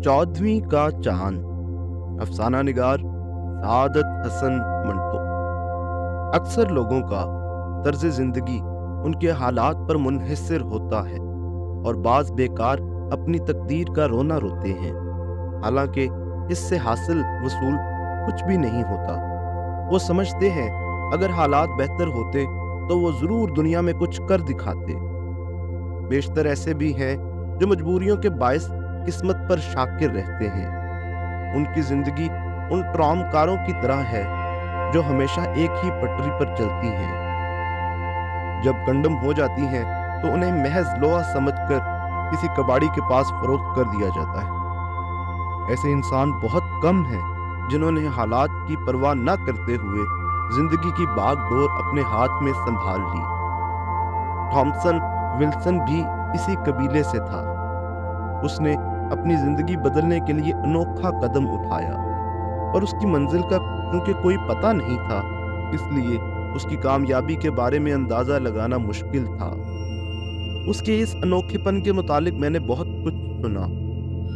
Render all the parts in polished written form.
14वीं का चांद। अफसाना निगार सादत हसन मंटो। अक्सर लोगों का तर्ज जिंदगी उनके हालात पर मुनहसर होता है और बाज बेकार अपनी तकदीर का रोना रोते हैं, हालांकि इससे हासिल वसूल कुछ भी नहीं होता। वो समझते हैं अगर हालात बेहतर होते तो वो जरूर दुनिया में कुछ कर दिखाते। बेशतर ऐसे भी हैं जो मजबूरियों के बायस किस्मत पर शाकिर रहते हैं। उनकी जिंदगी उन ट्रॉमकारों की तरह है जो हमेशा एक ही पटरी पर चलती हैं। जब कंडम हो जाती हैं तो उन्हें महज लोहा समझकर किसी कबाड़ी के पास फरोख्त कर दिया जाता है। ऐसे इंसान बहुत कम हैं जिन्होंने हालात की परवाह न करते हुए जिंदगी की बागडोर अपने हाथ में संभाल ली। थॉमसन विल्सन भी इसी कबीले से था। उसने अपनी जिंदगी बदलने के लिए अनोखा कदम उठाया और उसकी मंजिल का क्योंकि कोई पता नहीं था, इसलिए उसकी कामयाबी के बारे में अंदाजा लगाना मुश्किल था। उसके इस अनोखेपन के मुतालिक मैंने बहुत कुछ सुना।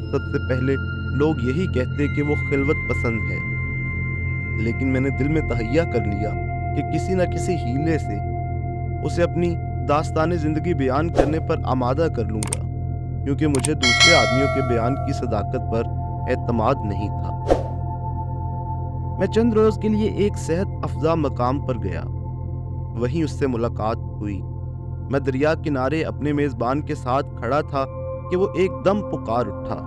सबसे पहले लोग यही कहते कि वो खिलवत पसंद है, लेकिन मैंने दिल में तहैया कर लिया कि किसी न किसी हीले से उसे अपनी दास्ताने जिंदगी बयान करने पर आमादा कर लूंगा, क्योंकि मुझे दूसरे आदमियों के बयान की सदाकत पर एतमाद नहीं था। मैं चंद रोज के लिए एक सेहत अफजा मकाम पर गया। वहीं उससे मुलाकात हुई। मैं दरिया किनारे अपने मेजबान के साथ खड़ा था कि वो एकदम पुकार उठा,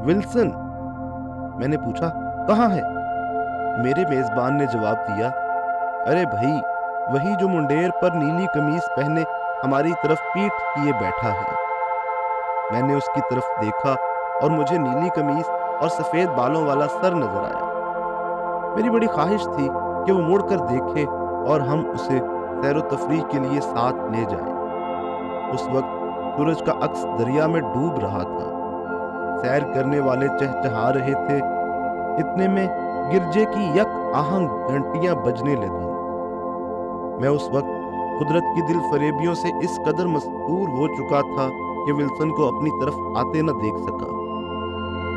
विल्सन। मैंने पूछा, कहाँ है? मेरे मेजबान ने जवाब दिया, अरे भाई, वही जो मुंडेर पर नीली कमीज पहने हमारी तरफ पीठ किए बैठा है। मैंने उसकी तरफ देखा और मुझे नीली कमीज और सफेद बालों वाला सर नजर आया। मेरी बड़ी ख्वाहिश थी कि वो मुड़कर देखे और हम उसे सैरो तफरीह के लिए साथ ले जाएं। उस वक्त सूरज का अक्स दरिया में डूब रहा था। सैर करने वाले चहचहा रहे थे। इतने में गिरजे की यक आहंग घंटियां बजने लगी। मैं उस वक्त कुदरत की दिल फरेबियों से इस कदर मसरूर हो चुका था कि विल्सन को अपनी तरफ आते न देख सका।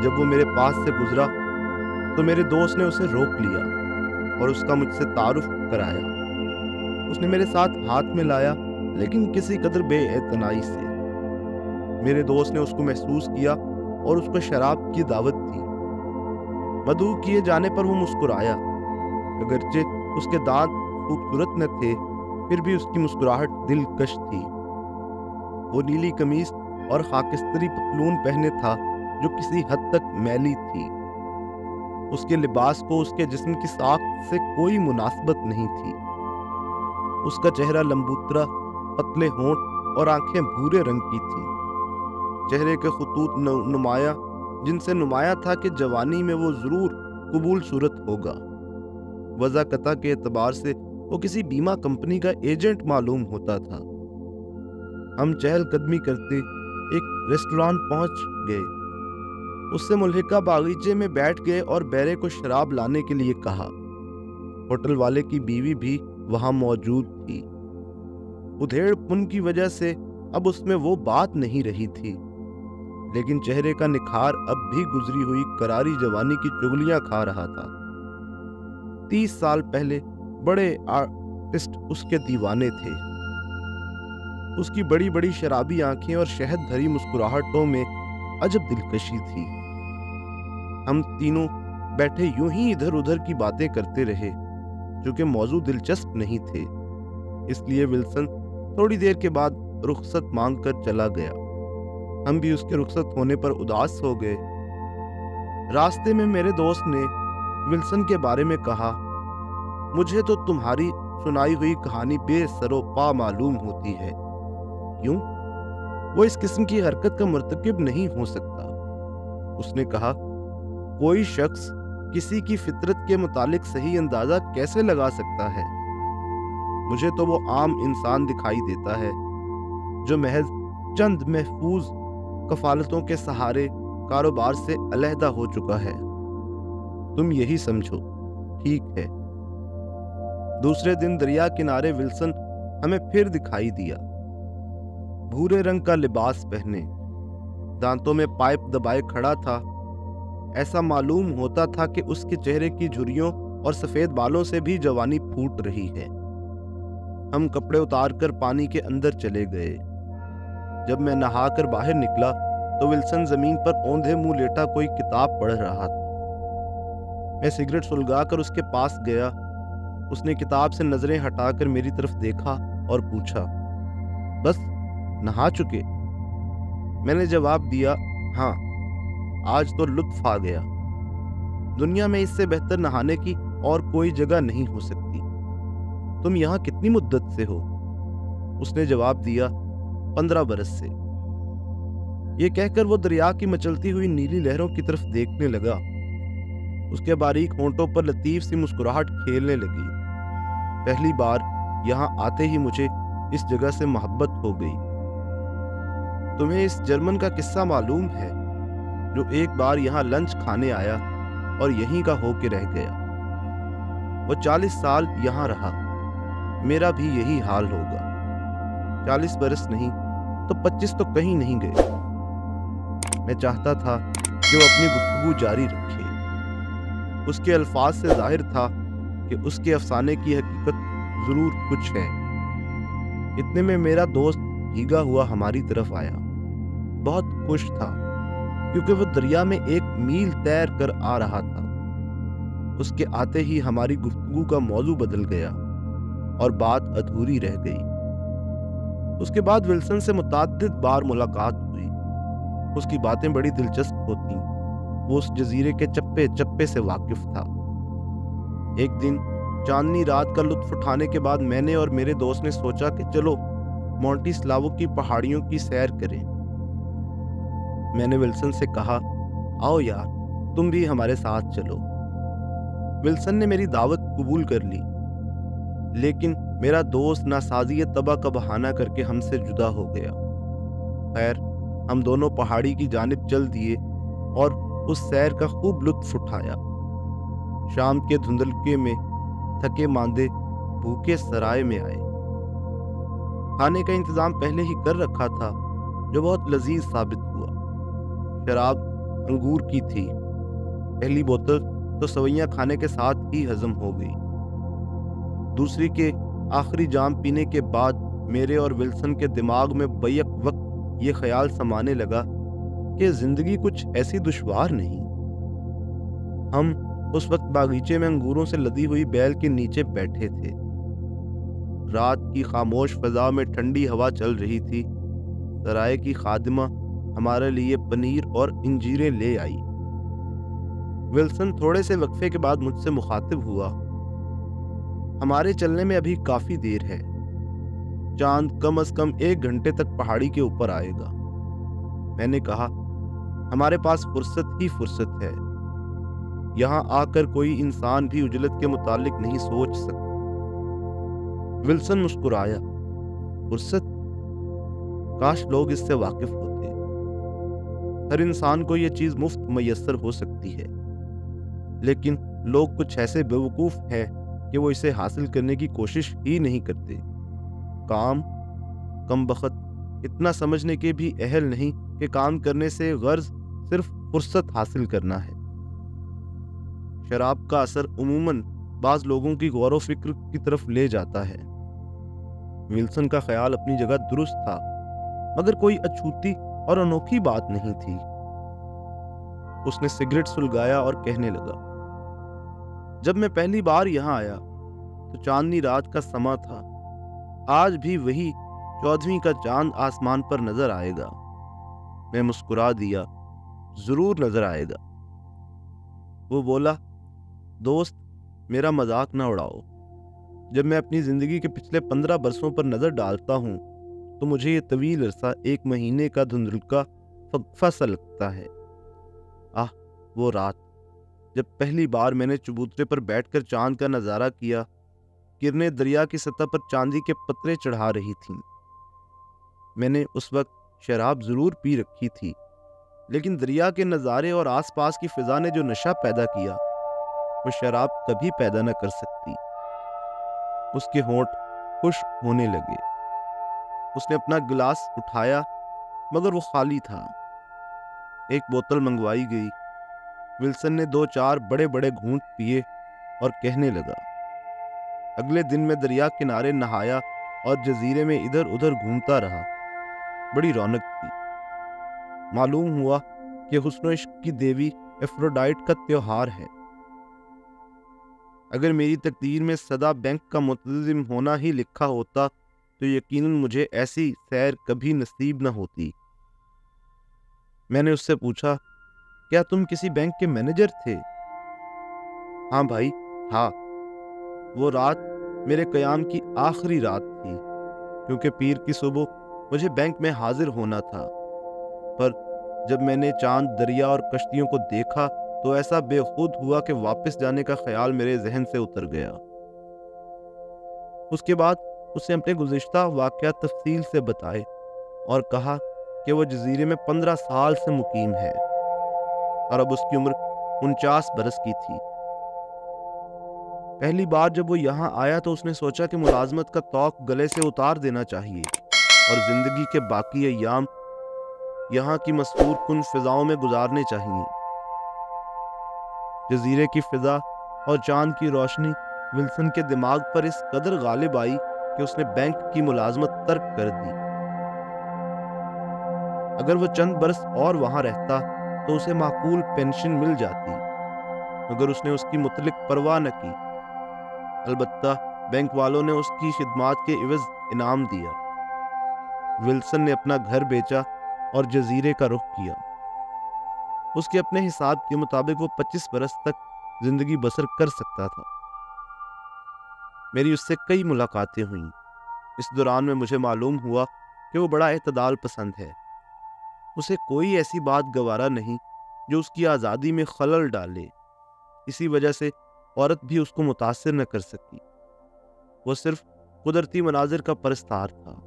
जब वो मेरे पास से गुजरा तो मेरे दोस्त ने उसे रोक लिया और उसका मुझसे तारुफ कराया। उसने मेरे साथ हाथ में लाया, लेकिन किसी कदर बेएतनाई से। मेरे दोस्त ने उसको महसूस किया और उसको शराब की दावत दी। मदऊ किए जाने पर वो मुस्कुराया। अगरचे उसके दांत खूबसूरत न थे, फिर भी उसकी मुस्कुराहट दिलकश थी। वो नीली कमीज और खाकिस्तरी पतलून पहने था जो किसी हद तक मैली थी। उसके लिबास को उसके जिस्म की साख्त से कोई मुनासबत नहीं थी। उसका चेहरा लंबूतरा, पतले होंठ और आंखें भूरे रंग की थी। चेहरे के खुतूत नुमाया, जिनसे नुमाया था कि जवानी में वो जरूर कबूल सूरत होगा। वज़ाकता के एतबार से वो किसी बीमा कंपनी का एजेंट मालूम होता था। हम चहलकदमी करते एक रेस्टोरेंट पहुंच गए। उससे मुल्हिका बागीचे में बैठ गए और बैरे को शराब लाने के लिए कहा। होटल वाले की बीवी भी वहां मौजूद थी। उधेड़पुन की वजह से अब उसमें वो बात नहीं रही थी, लेकिन चेहरे का निखार अब भी गुजरी हुई करारी जवानी की चुगलियां खा रहा था। 30 साल पहले बड़े आर्टिस्ट उसके दीवाने थे। उसकी बड़ी बड़ी शराबी आंखें और शहद भरी मुस्कुराहटों में अजब दिलकशी थी। हम तीनों बैठे यूं ही इधर उधर की बातें करते रहे, जो कि मौजू दिलचस्प नहीं थे। इसलिए विल्सन थोड़ी देर के बाद रुखसत मांग कर चला गया। हम भी उसके रुखसत होने पर उदास हो गए। रास्ते में मेरे दोस्त ने विल्सन के बारे में कहा, मुझे तो तुम्हारी सुनाई हुई कहानी बेसरोपा मालूम होती है। क्यों? वो इस किस्म की हरकत का मुर्तकिब नहीं हो सकता। उसने कहा, कोई शख्स किसी की फितरत के मुतालिक सही अंदाजा कैसे लगा सकता है? मुझे तो वो आम इंसान दिखाई देता है जो महज चंद महफूज कफालतों के सहारे कारोबार से अलहदा हो चुका है। तुम यही समझो, ठीक है। दूसरे दिन दरिया किनारे विल्सन हमें फिर दिखाई दिया। भूरे रंग का लिबास पहने, दांतों में पाइप दबाए खड़ा था ایسا معلوم ہوتا تھا کہ اس کے چہرے کی جھریوں اور سفید بالوں سے بھی جوانی پھوٹ رہی ہے۔ ہم کپڑے اتار کر پانی کے اندر چلے گئے۔ جب میں نہا کر باہر نکلا تو ولسن زمین پر اوندھے منہ لیٹا کوئی کتاب پڑھ رہا تھا۔ میں سگریٹ سلگا کر اس کے پاس گیا۔ اس نے کتاب سے نظریں ہٹا کر میری طرف دیکھا اور پوچھا، بس نہا چکے؟ میں نے جواب دیا، ہاں، آج تو لطف آ گیا۔ دنیا میں اس سے بہتر نہانے کی اور کوئی جگہ نہیں ہو سکتی۔ تم یہاں کتنی مدت سے ہو؟ اس نے جواب دیا، 15 برس سے۔ یہ کہہ کر وہ دریا کی مچلتی ہوئی نیلی لہروں کی طرف دیکھنے لگا۔ اس کے باریک ہونٹوں پر لطیف سی مسکراہٹ کھیلنے لگی۔ پہلی بار یہاں آتے ہی مجھے اس جگہ سے محبت ہو گئی۔ تمہیں اس جرمن کا قصہ معلوم ہے جو ایک بار یہاں لنچ کھانے آیا اور یہیں کا ہو کے رہ گیا؟ وہ 40 سال یہاں رہا۔ میرا بھی یہی حال ہوگا۔ 40 برس نہیں تو 25 تو کہیں نہیں گئے۔ میں چاہتا تھا کہ وہ اپنی گفتگو جاری رکھے۔ اس کے الفاظ سے ظاہر تھا کہ اس کے افسانے کی حقیقت ضرور کچھ ہے۔ اتنے میں میرا دوست بھیگا ہوا ہماری طرف آیا۔ بہت خوش تھا کیونکہ وہ دریا میں 1 میل تیر کر آ رہا تھا۔ اس کے آتے ہی ہماری گفتگو کا موضوع بدل گیا اور بات ادھوری رہ گئی۔ اس کے بعد ولسن سے متعدد بار ملاقات ہوئی۔ اس کی باتیں بڑی دلچسپ ہوتیں۔ وہ اس جزیرے کے چپے چپے سے واقف تھا۔ ایک دن چاندنی رات کا لطف اٹھانے کے بعد میں نے اور میرے دوست نے سوچا کہ چلو مونٹی سلاوو کی پہاڑیوں کی سیر کریں۔ میں نے ولسن سے کہا، آؤ یار، تم بھی ہمارے ساتھ چلو۔ ولسن نے میری دعوت قبول کر لی، لیکن میرا دوست ناسازی طبع کا بہانہ کر کے ہم سے جدا ہو گیا۔ خیر، ہم دونوں پہاڑی کی جانب چل دیے اور اس سیر کا خوب لطف اٹھایا۔ شام کے دھندلکے میں تھکے ماندے بھوکے سرائے میں آئے۔ کھانے کا انتظام پہلے ہی کر رکھا تھا جو بہت لذیذ ثابت ہوا۔ شراب انگور کی تھی۔ پہلی بوتل تو سویاں کھانے کے ساتھ ہی ہضم ہو گئی۔ دوسری کے آخری جام پینے کے بعد میرے اور ولسن کے دماغ میں بیک وقت یہ خیال سمانے لگا کہ زندگی کچھ ایسی دشوار نہیں۔ ہم اس وقت باغیچے میں انگوروں سے لدی ہوئی بیل کے نیچے بیٹھے تھے۔ رات کی خاموش فضا میں ٹھنڈی ہوا چل رہی تھی۔ سرائے کی خادمہ ہمارے لیے پنیر اور انجیریں لے آئی۔ ولسن تھوڑے سے وقفے کے بعد مجھ سے مخاطب ہوا، ہمارے چلنے میں ابھی کافی دیر ہے۔ چاند کم از کم 1 گھنٹے تک پہاڑی کے اوپر آئے گا۔ میں نے کہا، ہمارے پاس فرصت ہی فرصت ہے۔ یہاں آ کر کوئی انسان بھی اجلت کے متعلق نہیں سوچ سکتا۔ ولسن مسکرایا، فرصت؟ کاش لوگ اس سے واقف ہوتے۔ ہر انسان کو یہ چیز مفت میسر ہو سکتی ہے، لیکن لوگ کچھ ایسے بیوقوف ہیں کہ وہ اسے حاصل کرنے کی کوشش ہی نہیں کرتے۔ کم بخت اتنا سمجھنے کے بھی اہل نہیں کہ کام کرنے سے غرض صرف فرصت حاصل کرنا ہے۔ شراب کا اثر عموماً بعض لوگوں کی غور و فکر کی طرف لے جاتا ہے۔ ولسن کا خیال اپنی جگہ درست تھا، مگر کوئی اچھوتی اور انوکھی بات نہیں تھی۔ اس نے سگریٹ سلگایا اور کہنے لگا، جب میں پہلی بار یہاں آیا تو چاندنی رات کا سما تھا۔ آج بھی وہی 14ویں کا چاند آسمان پر نظر آئے گا۔ میں مسکرا دیا، ضرور نظر آئے گا۔ وہ بولا، دوست، میرا مذاق نہ اڑاؤ۔ جب میں اپنی زندگی کے پچھلے 15 برسوں پر نظر ڈالتا ہوں تو مجھے یہ طویل عرصہ 1 مہینے کا دھندلکا وقفہ سا لگتا ہے۔ وہ رات جب پہلی بار میں نے چبوترے پر بیٹھ کر چاند کا نظارہ کیا، کرنیں دریا کی سطح پر چاندی کے پترے چڑھا رہی تھیں۔ میں نے اس وقت شراب ضرور پی رکھی تھی، لیکن دریا کے نظارے اور آس پاس کی فضا نے جو نشہ پیدا کیا وہ شراب کبھی پیدا نہ کر سکتی۔ اس کے ہونٹ خشک ہونے لگے۔ اس نے اپنا گلاس اٹھایا مگر وہ خالی تھا۔ ایک بوتل منگوائی گئی۔ विल्सन ने 2-4 बड़े बड़े घूंट पिए और कहने लगा, अगले दिन मैं दरिया किनारे नहाया और जजीरे में इधर उधर घूमता रहा। बड़ी रौनक थी। मालूम हुआ कि हुस्न इश्क की देवी एफ्रोडाइट का त्योहार है। अगर मेरी तकदीर में सदा बैंक का मुतज़िम होना ही लिखा होता तो यकीनन मुझे ऐसी सैर कभी नसीब न होती। मैंने उससे पूछा, क्या तुम किसी बैंक के मैनेजर थे? हाँ भाई, था। वो रात मेरे क़याम की आखिरी रात थी, क्योंकि पीर की सुबह मुझे बैंक में हाजिर होना था। पर जब मैंने चांद, दरिया और कश्तियों को देखा तो ऐसा बेखुद हुआ कि वापस जाने का ख्याल मेरे जहन से उतर गया। उसके बाद उसने अपने गुज़िश्ता वाक़यात तफसील से बताए और कहा कि वो जजीरे में 15 साल से मुकीम है और अब उसकी उम्र 49 बरस की थी। पहली बार जब वो यहाँ आया तो उसने सोचा कि मुलाजमत का तौक गले से उतार देना चाहिए और जिंदगी के बाकी अय्याम यहाँ की मसरूर कुन फिजाओं में गुजारने चाहिए। जजीरे की फिजा और चांद की रोशनी विल्सन के दिमाग पर इस कदर गालिब आई कि उसने बैंक की मुलाजमत तर्क कर दी। अगर वो चंद बरस और वहां रहता तो उसे माकूल पेंशन मिल जाती, मगर उसने उसकी मुतलिक परवाह न की। अलबत्ता बैंक वालों ने उसकी खिदमात के इवज इनाम दिया। विल्सन ने अपना घर बेचा और जजीरे का रुख किया। उसके अपने हिसाब के मुताबिक वो 25 बरस तक जिंदगी बसर कर सकता था। मेरी उससे कई मुलाकातें हुईं। इस दौरान में मुझे मालूम हुआ कि वो बड़ा एतदाल पसंद है। उसे कोई ऐसी बात गवारा नहीं जो उसकी आज़ादी में खलल डाले। इसी वजह से औरत भी उसको मुतासिर न कर सकी। वो सिर्फ कुदरती मनाजिर का परस्तार था।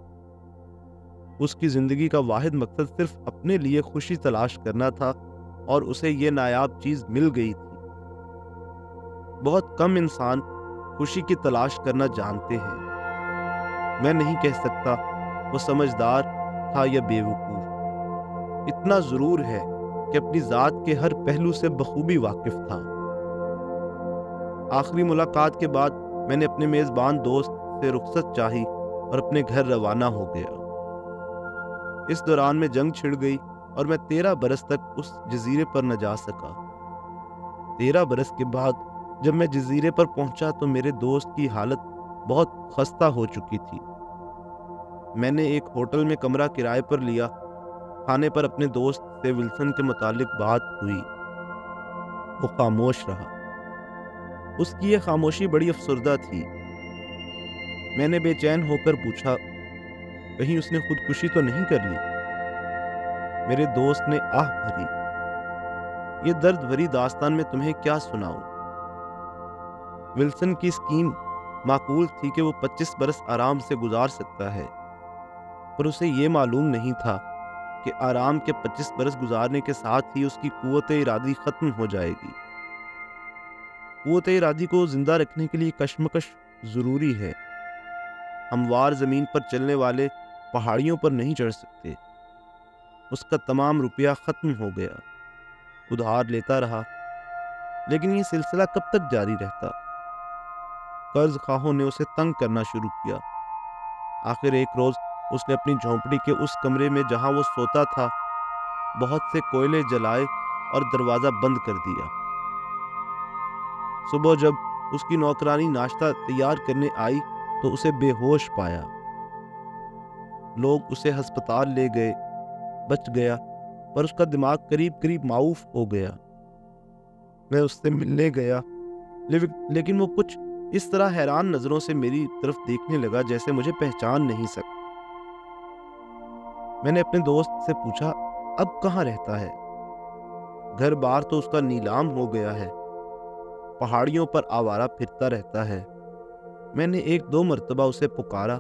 उसकी जिंदगी का वाहिद मकसद सिर्फ अपने लिए खुशी तलाश करना था और उसे ये नायाब चीज मिल गई थी। बहुत कम इंसान खुशी की तलाश करना जानते हैं। मैं नहीं कह सकता वो समझदार था या बेवकूफ। इतना जरूर है कि अपनी जात के हर पहलू से बखूबी वाकिफ था। आखिरी मुलाकात के बाद मैंने अपने मेजबान दोस्त से रुखसत चाही और अपने घर रवाना हो गया। इस दौरान में जंग छिड़ गई और मैं 13 बरस तक उस जजीरे पर न जा सका। 13 बरस के बाद जब मैं जजीरे पर पहुंचा तो मेरे दोस्त की हालत बहुत खस्ता हो चुकी थी। मैंने एक होटल में कमरा किराए पर लिया। खाने पर अपने दोस्त से विल्सन के मुतालिक बात हुई। वो खामोश रहा। उसकी ये खामोशी बड़ी अफसरदा थी। मैंने बेचैन होकर पूछा, कहीं उसने खुदकुशी तो नहीं कर ली? मेरे दोस्त ने आह भरी। ये दर्द भरी दास्तान में तुम्हें क्या सुनाऊं? विल्सन की स्कीम माकूल थी कि वो 25 बरस आराम से गुजार सकता है, पर उसे ये मालूम नहीं था कि आराम के 25 बरस गुजारने के साथ ही उसकी कुव्वत इरादी खत्म हो जाएगी। कुव्वत इरादी को जिंदा रखने के लिए कशमकश जरूरी है। हमवार जमीन पर चलने वाले पहाड़ियों पर नहीं चढ़ सकते। उसका तमाम रुपया खत्म हो गया। उधार लेता रहा, लेकिन ये सिलसिला कब तक जारी रहता? कर्ज खाहों ने उसे तंग करना शुरू किया। आखिर एक रोज उसने अपनी झोंपड़ी के उस कमरे में जहां वो सोता था बहुत से कोयले जलाए और दरवाजा बंद कर दिया। सुबह जब उसकी नौकरानी नाश्ता तैयार करने आई तो उसे बेहोश पाया। लोग उसे अस्पताल ले गए। बच गया, पर उसका दिमाग करीब करीब माऊफ हो गया। मैं उससे मिलने गया, लेकिन वो कुछ इस तरह हैरान नजरों से मेरी तरफ देखने लगा जैसे मुझे पहचान नहीं सका। मैंने अपने दोस्त से पूछा, अब कहाँ रहता है? घर बार तो उसका नीलाम हो गया है। पहाड़ियों पर आवारा फिरता रहता है। मैंने 1-2 मर्तबा उसे पुकारा,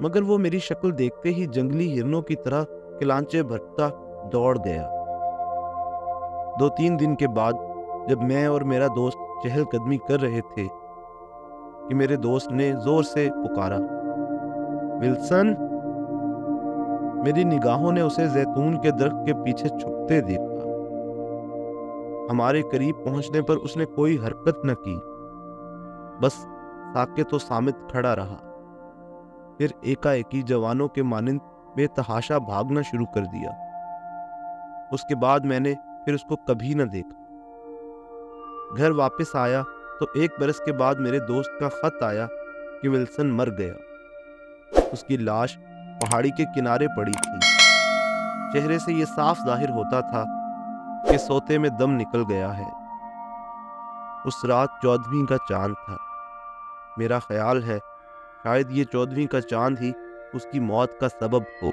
मगर वो मेरी शक्ल देखते ही जंगली हिरनों की तरह किलांचे भरता दौड़ गया। 2-3 दिन के बाद जब मैं और मेरा दोस्त चहलकदमी कर रहे थे कि मेरे दोस्त ने जोर से पुकारा, विल्सन। मेरी निगाहों ने उसे जैतून के दरख्त के पीछे छुपते देखा। ہمارے قریب پہنچنے پر اس نے کوئی حرکت نہ کی، بس ساکت و صامت کھڑا رہا۔ پھر ایکا ایکی جوانوں کے مانند بے تحاشا بھاگنا شروع کر دیا۔ اس کے بعد میں نے پھر اس کو کبھی نہ دیکھا۔ گھر واپس آیا تو 1 برس کے بعد میرے دوست کا خط آیا کہ ولسن مر گیا۔ اس کی لاش پہاڑی کے کنارے پڑی تھی۔ چہرے سے یہ صاف ظاہر ہوتا تھا کہ سوتے میں دم نکل گیا ہے۔ اس رات 14ویں کا چاند تھا۔ میرا خیال ہے شاید یہ 14ویں کا چاند ہی اس کی موت کا سبب ہو۔